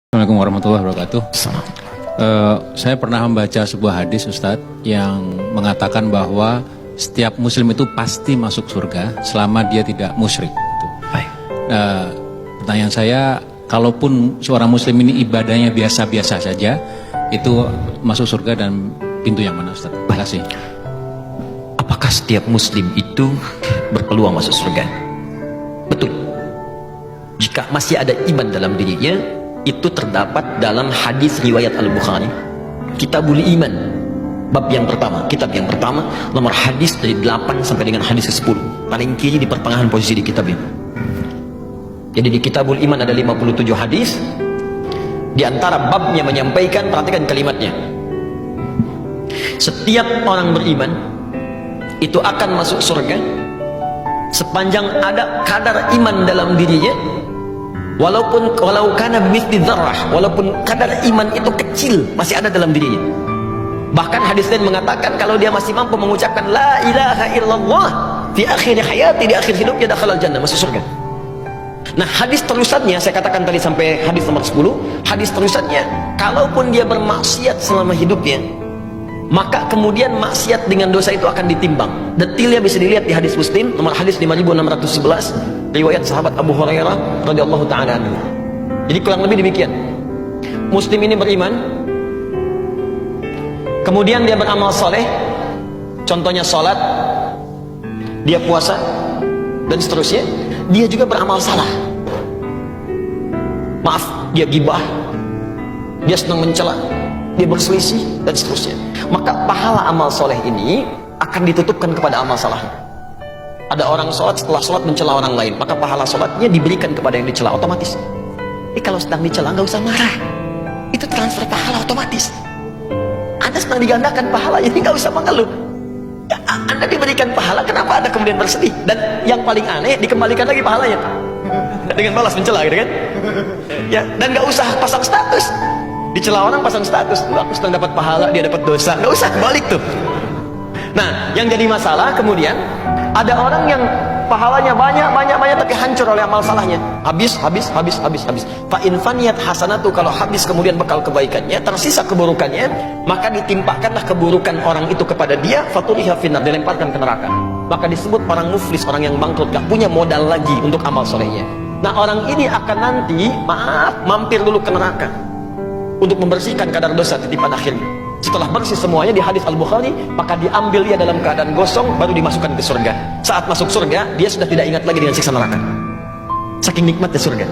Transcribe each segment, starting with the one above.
Assalamualaikum warahmatullahi wabarakatuh. Saya pernah membaca sebuah hadis, Ustadz, yang mengatakan bahwa setiap muslim itu pasti masuk surga selama dia tidak musyrik. Baik. Pertanyaan saya, kalaupun seorang muslim ini ibadahnya biasa-biasa saja, itu masuk surga dan pintu yang mana, Ustadz? Terima kasih. Apakah setiap muslim itu berpeluang masuk surga? Betul. Jika masih ada iman dalam dirinya, itu terdapat dalam hadis riwayat Al-Bukhari, Kitabul Iman, bab yang pertama, kitab yang pertama, nomor hadis dari 8 sampai dengan hadis ke-10, paling kiri di pertengahan posisi di kitab ini. Jadi di Kitabul Iman ada 57 hadis. Di antara babnya menyampaikan, perhatikan kalimatnya, setiap orang beriman itu akan masuk surga sepanjang ada kadar iman dalam dirinya, walaupun kana bimithli dzarrah, walaupun kadar iman itu kecil masih ada dalam dirinya. Bahkan hadis lain mengatakan kalau dia masih mampu mengucapkan la ilaha illallah di akhir hayati, di akhir hidupnya, dakhalal jannah, masuk surga. Nah, hadis terusannya saya katakan tadi sampai hadis nomor 10. Hadis terusannya, kalaupun dia bermaksiat selama hidupnya, maka kemudian maksiat dengan dosa itu akan ditimbang. Detailnya bisa dilihat di hadis Muslim nomor hadis 5611, riwayat sahabat Abu Hurairah radhiyallahu taala anhu. Jadi kurang lebih demikian. Muslim ini beriman, kemudian dia beramal soleh, contohnya sholat, dia puasa, dan seterusnya. Dia juga beramal salah, maaf, dia gibah, dia senang mencela, dia berselisih, dan seterusnya. Maka pahala amal soleh ini akan ditutupkan kepada amal salah. Ada orang sholat, setelah sholat mencela orang lain, maka pahala sholatnya diberikan kepada yang dicela otomatis. Kalau sedang dicela nggak usah marah, itu transfer pahala otomatis. Anda sedang digandakan pahalanya, nggak usah mengeluh. Ya, Anda diberikan pahala, kenapa Anda kemudian bersedih? Dan yang paling aneh, dikembalikan lagi pahalanya dengan balas mencela, gitu kan? Ya, dan nggak usah pasang status. Dicela orang pasang status, aku sedang dapat pahala, dia dapat dosa, nggak usah, balik tuh. Nah, yang jadi masalah kemudian ada orang yang pahalanya banyak tapi hancur oleh amal salahnya, habis. Fa in faniyat hasanatu, kalau habis kemudian bekal kebaikannya, tersisa keburukannya, maka ditimpakanlah keburukan orang itu kepada dia, fatuliha finnar, dilemparkan ke neraka. Maka disebut orang muflis, orang yang bangkrut, gak punya modal lagi untuk amal solehnya. Nah, orang ini akan nanti mampir dulu ke neraka untuk membersihkan kadar dosa titipan akhirnya. Setelah bersih semuanya di hadis Al-Bukhari, maka diambil dia dalam keadaan gosong, baru dimasukkan ke surga. Saat masuk surga, dia sudah tidak ingat lagi dengan siksa neraka, saking nikmatnya surga.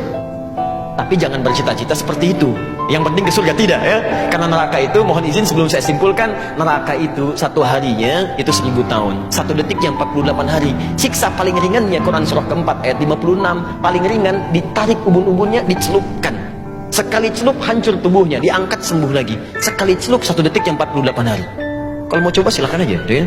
Tapi jangan bercita-cita seperti itu. Yang penting ke surga, tidak ya. Karena neraka itu, mohon izin sebelum saya simpulkan, neraka itu satu harinya itu 1000 tahun, satu detiknya 48 hari. Siksa paling ringannya, Quran surah keempat ayat 56, paling ringan, ditarik ubun-ubunnya, dicelupkan. Sekali celup hancur tubuhnya, diangkat sembuh lagi. Sekali celup satu detik yang 48 hari. Kalau mau coba silakan aja, ya.